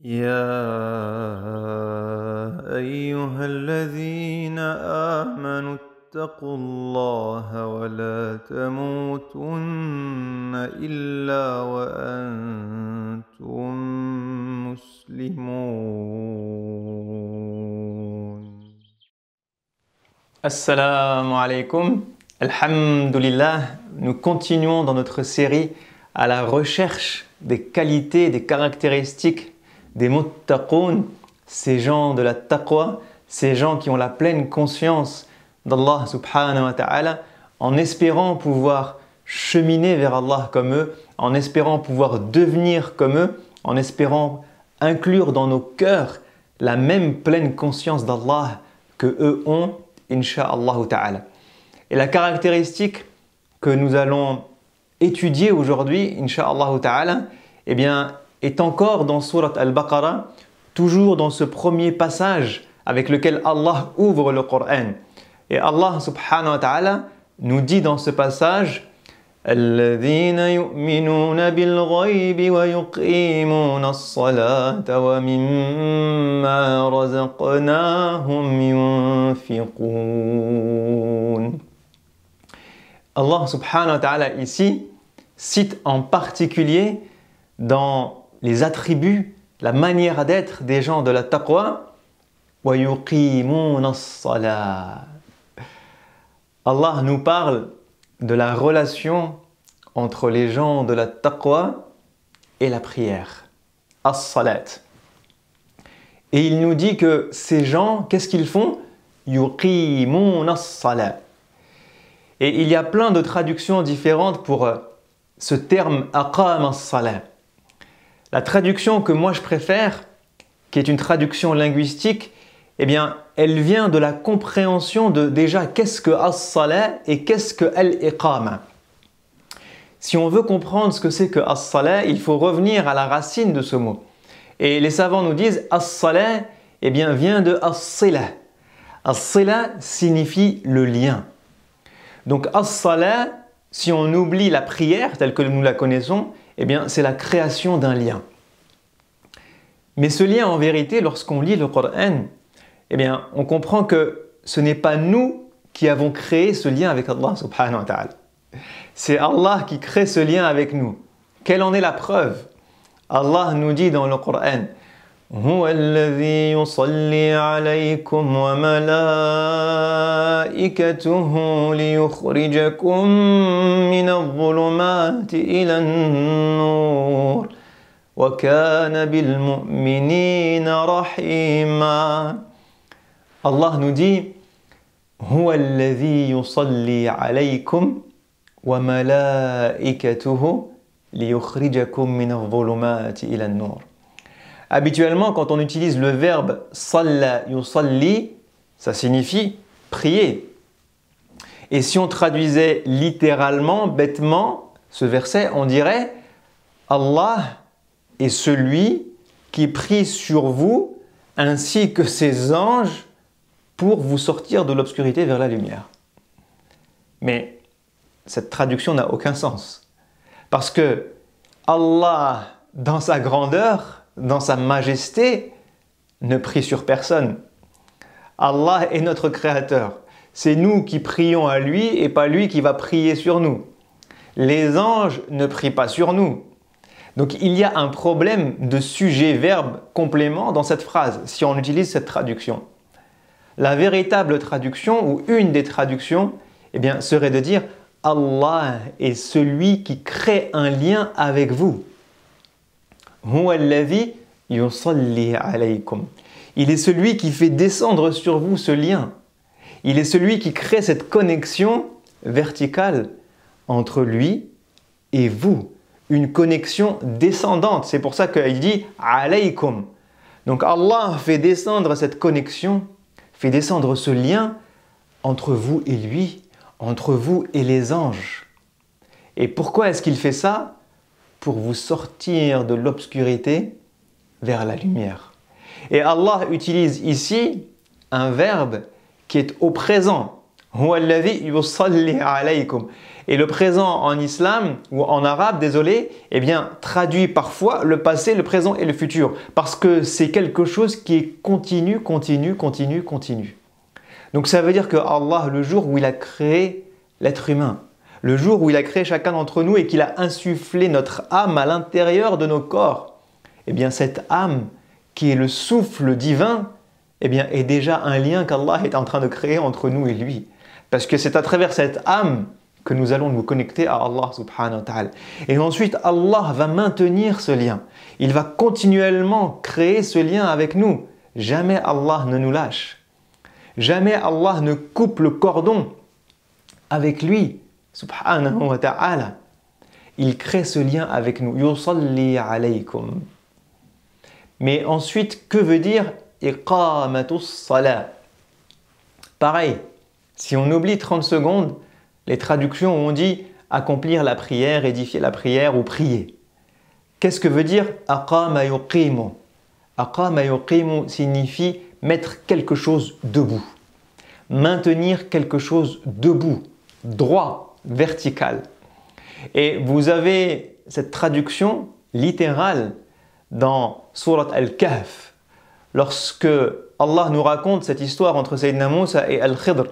يا أيها الذين آمنوا اتقوا الله ولا تموتن إلا وأنتم مسلمون. Assalamu alaikum, alhamdulillah, nous continuons dans notre série à la recherche des qualités, des caractéristiques des muttaqoun, ces gens de la taqwa, ces gens qui ont la pleine conscience d'Allah subhanahu wa ta'ala, en espérant pouvoir cheminer vers Allah comme eux, en espérant pouvoir devenir comme eux, en espérant inclure dans nos cœurs la même pleine conscience d'Allah que eux ont, Inch'Allah ta'ala. Et la caractéristique que nous allons étudier aujourd'hui, Inch'Allah ta'ala, eh bien, est encore dans Surat Al-Baqarah, toujours dans ce premier passage avec lequel Allah ouvre le Coran. Et Allah subhanahu wa ta'ala nous dit dans ce passage الذين يؤمنون بالغيب ويقيمون الصلاة ومما رزقناهم ينفقون. Allah subhanahu wa ta'ala ici cite en particulier dans les attributs, la manière d'être des gens de la taqwa, ويقيمون الصلاة. Allah nous parle de la relation entre les gens de la taqwa et la prière, as-salat. Et il nous dit que ces gens, qu'est-ce qu'ils font? Yuqimun as-salat. Et il y a plein de traductions différentes pour ce terme aqam as-salat. La traduction que moi je préfère, qui est une traduction linguistique, eh bien, elle vient de la compréhension de déjà qu'est-ce que as-salat et qu'est-ce que al-iqama. Si on veut comprendre ce que c'est que as-salat, il faut revenir à la racine de ce mot. Et les savants nous disent as-salat, eh bien, vient de as-sila. As-sila signifie le lien. Donc as-salat, si on oublie la prière telle que nous la connaissons, eh bien, c'est la création d'un lien. Mais ce lien, en vérité, lorsqu'on lit le Coran, eh bien, on comprend que ce n'est pas nous qui avons créé ce lien avec Allah subhanahu wa ta'ala. C'est Allah qui crée ce lien avec nous. Quelle en est la preuve? Allah nous dit dans le Coran هو الذي يصلي عليكم وملائكته ليخرجكم من الظلمات إلى النور وكان بالمؤمنين رحيما. Allah nous dit هو الذي يصلي عليكم وملائكته ليخرجكم من الظلمات إلى النور. Habituellement, quand on utilise le verbe salla yusalli, ça signifie prier. Et si on traduisait littéralement, bêtement, ce verset, on dirait Allah est celui qui prie sur vous ainsi que ses anges pour vous sortir de l'obscurité vers la lumière. Mais cette traduction n'a aucun sens. Parce que Allah, dans sa grandeur, dans sa majesté, ne prie sur personne. Allah est notre créateur. C'est nous qui prions à lui et pas lui qui va prier sur nous. Les anges ne prient pas sur nous. Donc il y a un problème de sujet-verbe complément dans cette phrase, si on utilise cette traduction. La véritable traduction, ou une des traductions, eh bien, serait de dire Allah est celui qui crée un lien avec vous. Huwa alladhi yusalli alaykum. Il est celui qui fait descendre sur vous ce lien. Il est celui qui crée cette connexion verticale entre lui et vous. Une connexion descendante. C'est pour ça qu'il dit alaykum. Donc Allah fait descendre cette connexion, fait descendre ce lien entre vous et lui, entre vous et les anges. Et pourquoi est-ce qu'il fait ça? Pour vous sortir de l'obscurité vers la lumière. Et Allah utilise ici un verbe qui est au présent. Huwa alladhi yusalli alaykum. Et le présent en islam, ou en arabe, désolé, eh bien, traduit parfois le passé, le présent et le futur. Parce que c'est quelque chose qui est continu, continu, continu, continu. Donc ça veut dire que Allah, le jour où il a créé l'être humain, le jour où il a créé chacun d'entre nous et qu'il a insufflé notre âme à l'intérieur de nos corps, eh bien cette âme qui est le souffle divin, eh bien est déjà un lien qu'Allah est en train de créer entre nous et lui. Parce que c'est à travers cette âme que nous allons nous connecter à Allah subhanahu wa ta'ala. Et ensuite, Allah va maintenir ce lien. Il va continuellement créer ce lien avec nous. Jamais Allah ne nous lâche. Jamais Allah ne coupe le cordon avec lui, subhanahu wa ta'ala. Il crée ce lien avec nous. Yusalli alaykum. Mais ensuite, que veut dire iqamatus salat? Pareil, si on oublie 30 secondes, les traductions ont dit accomplir la prière, édifier la prière ou prier. Qu'est-ce que veut dire aqama yuqimu? Aqama yuqimu signifie mettre quelque chose debout. Maintenir quelque chose debout, droit, vertical. Et vous avez cette traduction littérale dans Surat Al-Kahf, lorsque Allah nous raconte cette histoire entre Sayyidina Moussa et Al-Khidr,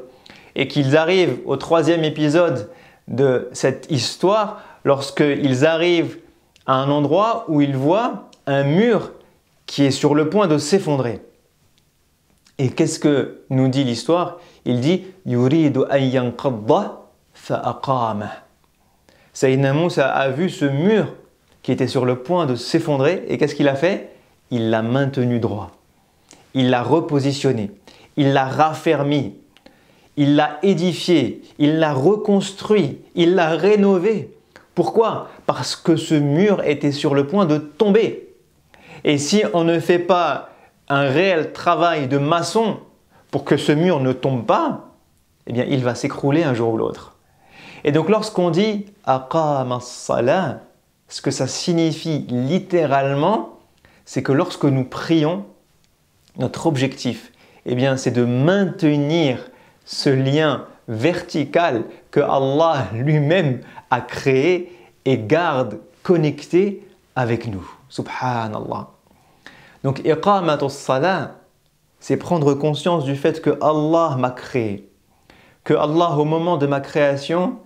et qu'ils arrivent au 3e épisode de cette histoire, lorsqu'ils arrivent à un endroit où ils voient un mur qui est sur le point de s'effondrer. Et qu'est-ce que nous dit l'histoire? Il dit « Yuridu an yanqadda fa'aqamah » Sayyidina Moussa a vu ce mur qui était sur le point de s'effondrer, et qu'est-ce qu'il a fait? Il l'a maintenu droit. Il l'a repositionné. Il l'a raffermi. Il l'a édifié, il l'a reconstruit, il l'a rénové. Pourquoi? Parce que ce mur était sur le point de tomber. Et si on ne fait pas un réel travail de maçon pour que ce mur ne tombe pas, eh bien il va s'écrouler un jour ou l'autre. Et donc lorsqu'on dit « aqama as-salah », ce que ça signifie littéralement, c'est que lorsque nous prions, notre objectif, eh bien, c'est de maintenir ce lien vertical que Allah lui-même a créé et garde connecté avec nous. Subhanallah. Donc, iqamatus salah, c'est prendre conscience du fait que Allah m'a créé. Que Allah, au moment de ma création,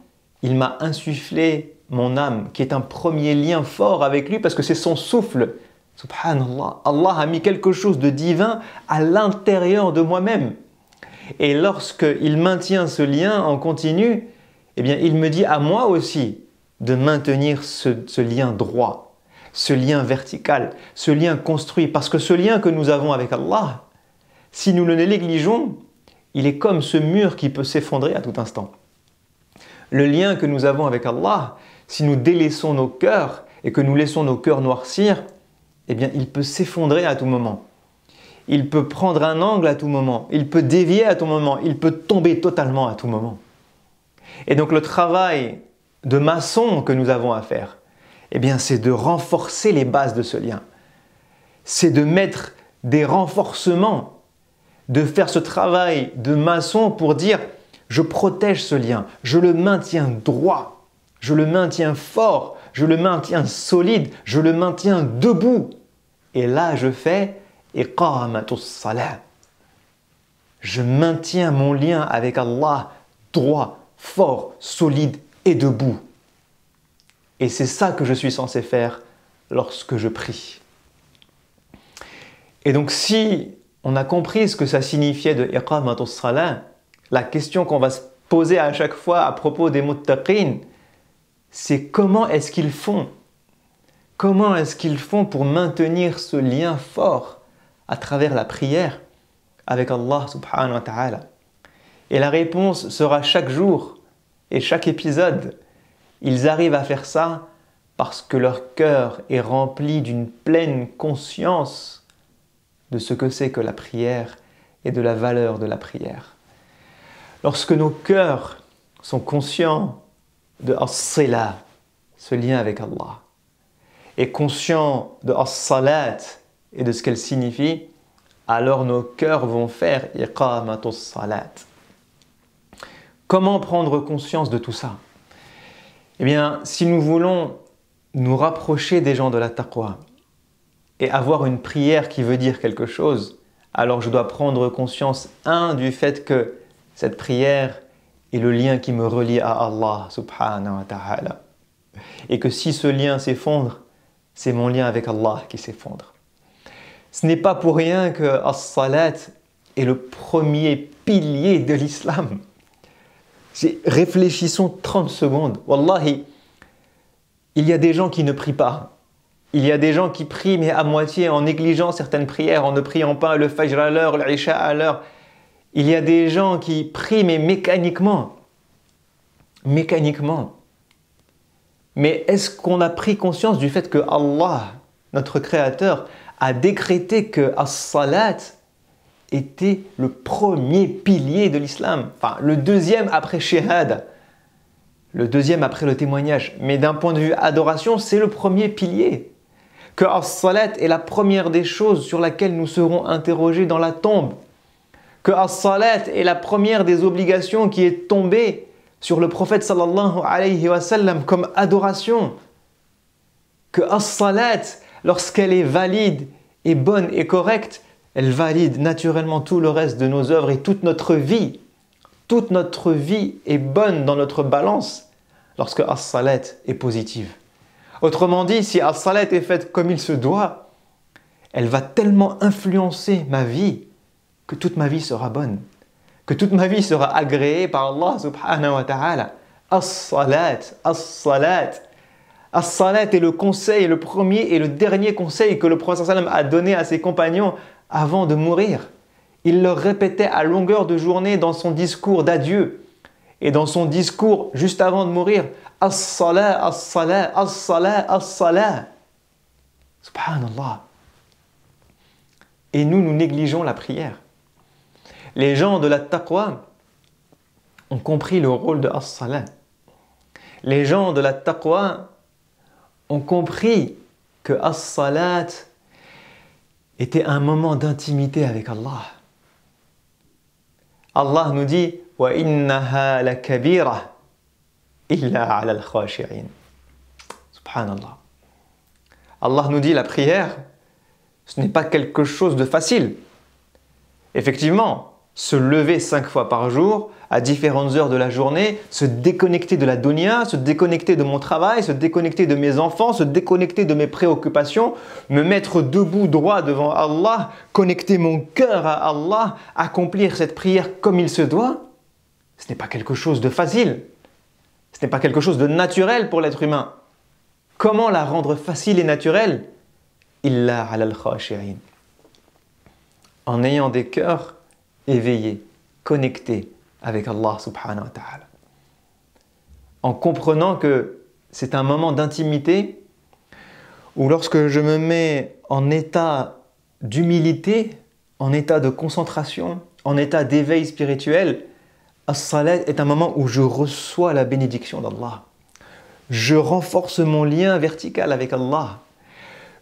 il m'a insufflé mon âme, qui est un premier lien fort avec lui parce que c'est son souffle. Subhanallah. Allah a mis quelque chose de divin à l'intérieur de moi-même. Et lorsqu'il maintient ce lien en continu, eh bien, il me dit à moi aussi de maintenir ce lien droit, ce lien vertical, ce lien construit. Parce que ce lien que nous avons avec Allah, si nous le négligeons, il est comme ce mur qui peut s'effondrer à tout instant. Le lien que nous avons avec Allah, si nous délaissons nos cœurs et que nous laissons nos cœurs noircir, eh bien, il peut s'effondrer à tout moment. Il peut prendre un angle à tout moment, il peut dévier à tout moment, il peut tomber totalement à tout moment. Et donc le travail de maçon que nous avons à faire, eh bien c'est de renforcer les bases de ce lien. C'est de mettre des renforcements, de faire ce travail de maçon pour dire je protège ce lien, je le maintiens droit, je le maintiens fort, je le maintiens solide, je le maintiens debout. Et là je fais iqamatus salah. Je maintiens mon lien avec Allah droit, fort, solide et debout. Et c'est ça que je suis censé faire lorsque je prie. Et donc si on a compris ce que ça signifiait de iqamatus salah, la question qu'on va se poser à chaque fois à propos des muttaqin, c'est comment est-ce qu'ils font? Comment est-ce qu'ils font pour maintenir ce lien fort à travers la prière avec Allah subhanahu wa ta'ala? Et la réponse sera chaque jour et chaque épisode. Ils arrivent à faire ça parce que leur cœur est rempli d'une pleine conscience de ce que c'est que la prière et de la valeur de la prière. Lorsque nos cœurs sont conscients de as-sila, ce lien avec Allah, et conscients de as-salat et de ce qu'elle signifie, alors nos cœurs vont faire iqamatus salat. Comment prendre conscience de tout ça? Eh bien, si nous voulons nous rapprocher des gens de la taqwa et avoir une prière qui veut dire quelque chose, alors je dois prendre conscience, du fait que cette prière est le lien qui me relie à Allah subhanahu wa ta'ala. Et que si ce lien s'effondre, c'est mon lien avec Allah qui s'effondre. Ce n'est pas pour rien que as-salat est le premier pilier de l'islam. Réfléchissons 30 secondes. Wallahi, il y a des gens qui ne prient pas. Il y a des gens qui prient mais à moitié en négligeant certaines prières, en ne priant pas le fajr à l'heure, l'isha à l'heure. Il y a des gens qui prient mais mécaniquement. Mécaniquement. Mais est-ce qu'on a pris conscience du fait que Allah, notre Créateur, a décrété que as-salat était le premier pilier de l'islam, enfin le deuxième après shahada, le deuxième après le témoignage. Mais d'un point de vue adoration, c'est le premier pilier. Que as-salat est la première des choses sur laquelle nous serons interrogés dans la tombe. Que as-salat est la première des obligations qui est tombée sur le prophète sallallahu alayhi wa sallam comme adoration. Que as-salat, lorsqu'elle est valide et bonne et correcte, elle valide naturellement tout le reste de nos œuvres et toute notre vie. Toute notre vie est bonne dans notre balance lorsque as-salat est positive. Autrement dit, si as-salat est faite comme il se doit, elle va tellement influencer ma vie que toute ma vie sera bonne, que toute ma vie sera agréée par Allah subhanahu wa ta'ala. As-salat, as-salat. As-salat est le conseil, le premier et le dernier conseil que le prophète sallam a donné à ses compagnons avant de mourir. Il leur répétait à longueur de journée dans son discours d'adieu et dans son discours juste avant de mourir, as-salat, as-salat, as-salat, as-salat. Subhanallah. Et nous négligeons la prière. Les gens de la taqwa ont compris le rôle de as-salat. Les gens de la taqwa ont compris que as-salat était un moment d'intimité avec Allah. Allah nous dit wa innaha lakabira illa ala al-khashi'in. Subhanallah. Allah nous dit la prière, ce n'est pas quelque chose de facile. Effectivement, se lever 5 fois par jour, à différentes heures de la journée, se déconnecter de la dunya, se déconnecter de mon travail, se déconnecter de mes enfants, se déconnecter de mes préoccupations, me mettre debout droit devant Allah, connecter mon cœur à Allah, accomplir cette prière comme il se doit, ce n'est pas quelque chose de facile. Ce n'est pas quelque chose de naturel pour l'être humain. Comment la rendre facile et naturelle? Illa ala al-khashi'in. En ayant des cœurs éveillés, connectés avec Allah subhanahu wa ta'ala. En comprenant que c'est un moment d'intimité où lorsque je me mets en état d'humilité, en état de concentration, en état d'éveil spirituel, as-salat est un moment où je reçois la bénédiction d'Allah. Je renforce mon lien vertical avec Allah.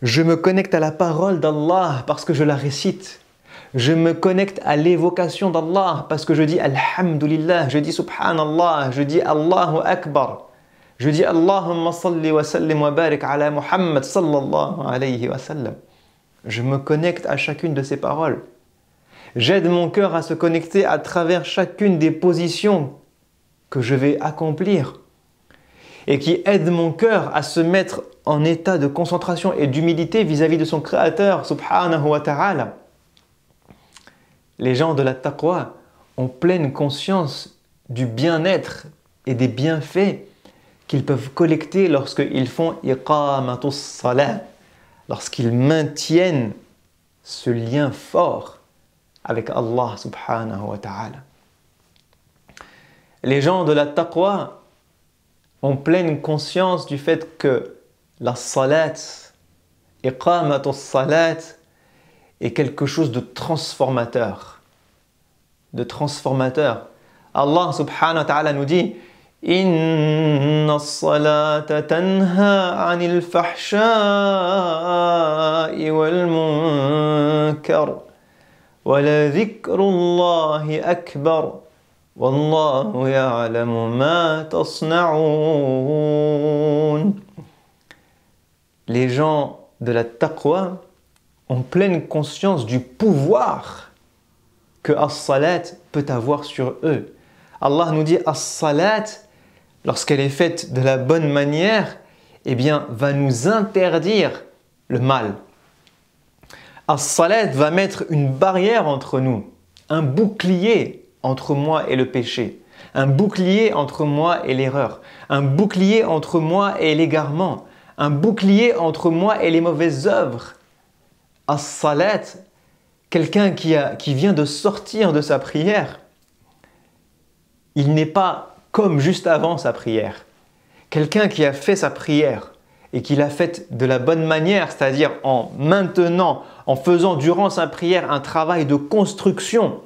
Je me connecte à la parole d'Allah parce que je la récite. Je me connecte à l'évocation d'Allah parce que je dis Alhamdulillah, je dis Subhanallah, je dis Allahu Akbar. Je dis Allahumma salli wa sallim wa barik ala Muhammad sallallahu alayhi wa sallam. Je me connecte à chacune de ces paroles. J'aide mon cœur à se connecter à travers chacune des positions que je vais accomplir et qui aide mon cœur à se mettre en état de concentration et d'humilité vis-à-vis de son Créateur subhanahu wa ta'ala. Les gens de la taqwa ont pleine conscience du bien-être et des bienfaits qu'ils peuvent collecter lorsqu'ils font iqamatus salat, lorsqu'ils maintiennent ce lien fort avec Allah subhanahu wa ta'ala. Les gens de la taqwa ont pleine conscience du fait que la salat, iqamatus salat, est quelque chose de transformateur. De transformateur. Allah subhanahu wa ta'ala nous dit Inna as-salata tanha 'anil fahsha'i wal munkar wa la dhikrullahi akbar Wallahu ya'lamu ma tasna'un. Les gens de la taqwa ont pleine conscience du pouvoir que as-salat peut avoir sur eux. Allah nous dit as-salat, lorsqu'elle est faite de la bonne manière, eh bien, va nous interdire le mal. As-salat va mettre une barrière entre nous, un bouclier entre moi et le péché, un bouclier entre moi et l'erreur, un bouclier entre moi et l'égarement, un bouclier entre moi et les mauvaises œuvres. As-salat, quelqu'un qui vient de sortir de sa prière, il n'est pas comme juste avant sa prière. Quelqu'un qui a fait sa prière et qui l'a faite de la bonne manière, c'est-à-dire en maintenant, en faisant durant sa prière un travail de construction,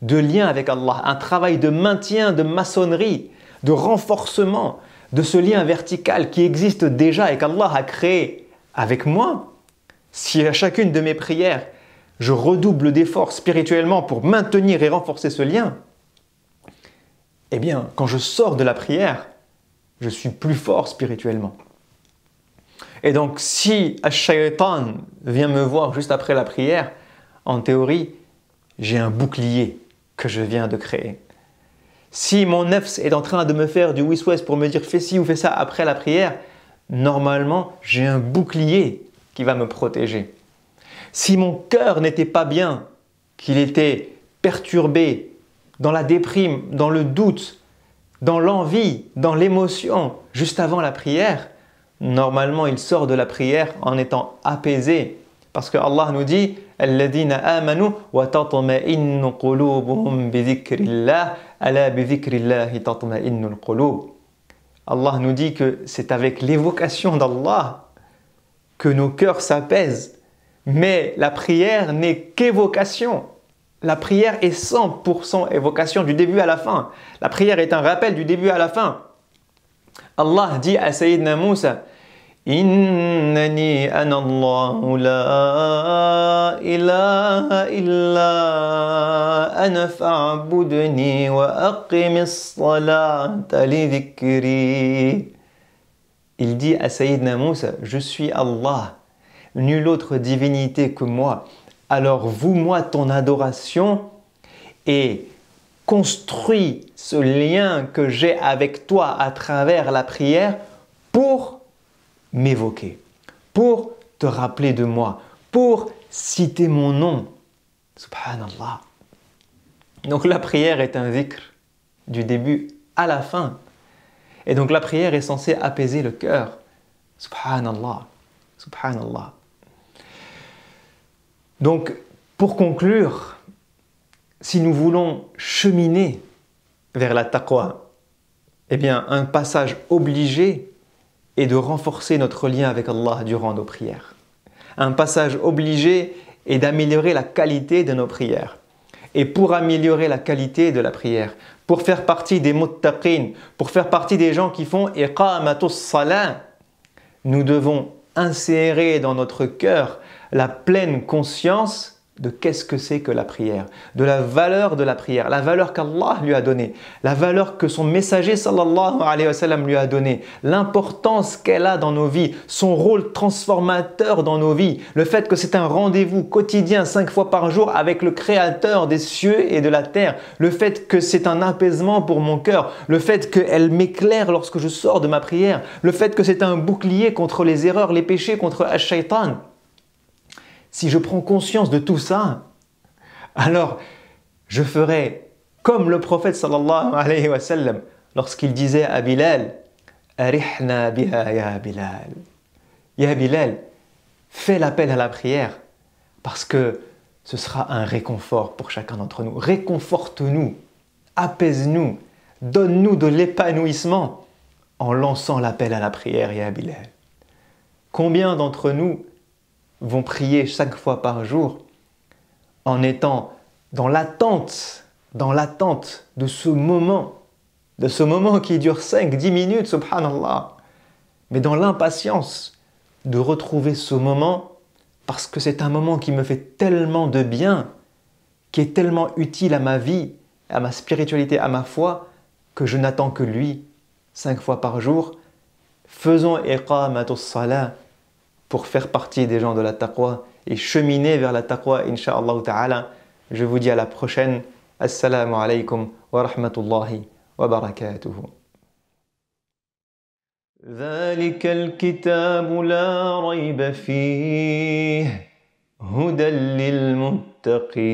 de lien avec Allah, un travail de maintien, de maçonnerie, de renforcement de ce lien vertical qui existe déjà et qu'Allah a créé avec moi. Si à chacune de mes prières, je redouble d'efforts spirituellement pour maintenir et renforcer ce lien, eh bien, quand je sors de la prière, je suis plus fort spirituellement. Et donc, si Ash-Shaytan vient me voir juste après la prière, en théorie, j'ai un bouclier que je viens de créer. Si mon nefs est en train de me faire du wis-wis pour me dire fais ci ou fais ça après la prière, normalement, j'ai un bouclier qui va me protéger. Si mon cœur n'était pas bien, qu'il était perturbé, dans la déprime, dans le doute, dans l'envie, dans l'émotion, juste avant la prière, normalement il sort de la prière en étant apaisé. Parce que Allah nous dit Alladhina amanu wa tatma'innu qulubuhum bi dhikrillah ala bi dhikrillahi tatma'innul qulub. Allah nous dit que c'est avec l'évocation d'Allah que nos cœurs s'apaisent. Mais la prière n'est qu'évocation. La prière est 100% évocation du début à la fin. La prière est un rappel du début à la fin. Allah dit à Sayyidina Moussa Innani ana Allahu la ilaha illa ana fa'budni wa aqimis salata li dhikri. Il dit à Sayyidina Moussa, je suis Allah, nulle autre divinité que moi. Alors voue-moi ton adoration et construis ce lien que j'ai avec toi à travers la prière pour m'évoquer, pour te rappeler de moi, pour citer mon nom. Subhanallah. Donc la prière est un dhikr du début à la fin. Et donc la prière est censée apaiser le cœur. Subhanallah. Subhanallah. Donc, pour conclure, si nous voulons cheminer vers la taqwa, eh bien, un passage obligé est de renforcer notre lien avec Allah durant nos prières. Un passage obligé est d'améliorer la qualité de nos prières. Et pour améliorer la qualité de la prière, pour faire partie des muttaqin, pour faire partie des gens qui font iqamatus salat, nous devons insérer dans notre cœur la pleine conscience de qu'est-ce que c'est que la prière, de la valeur de la prière, la valeur qu'Allah lui a donnée, la valeur que son messager sallallahu alayhi wa sallam lui a donnée, l'importance qu'elle a dans nos vies, son rôle transformateur dans nos vies, le fait que c'est un rendez-vous quotidien 5 fois par jour avec le Créateur des cieux et de la terre, le fait que c'est un apaisement pour mon cœur, le fait qu'elle m'éclaire lorsque je sors de ma prière, le fait que c'est un bouclier contre les erreurs, les péchés, contre Ash-Shaytan. Si je prends conscience de tout ça, alors je ferai comme le prophète sallallahu alayhi wa sallam lorsqu'il disait à Bilal Arihna biha ya Bilal. Ya Bilal, fais l'appel à la prière parce que ce sera un réconfort pour chacun d'entre nous. Réconforte-nous, apaise-nous, donne-nous de l'épanouissement en lançant l'appel à la prière, ya Bilal. Combien d'entre nous vont prier 5 fois par jour en étant dans l'attente de ce moment qui dure 5-10 minutes, subhanallah, mais dans l'impatience de retrouver ce moment parce que c'est un moment qui me fait tellement de bien, qui est tellement utile à ma vie, à ma spiritualité, à ma foi, que je n'attends que lui 5 fois par jour. Faisons iqamatus salah pour faire partie des gens de la taqwa et cheminer vers la taqwa, insha'Allah ta'ala. Je vous dis à la prochaine. Assalamu alaikum wa rahmatullahi wa barakatuhu. ذلك الكتاب لا ريب فيه هدى للمتقين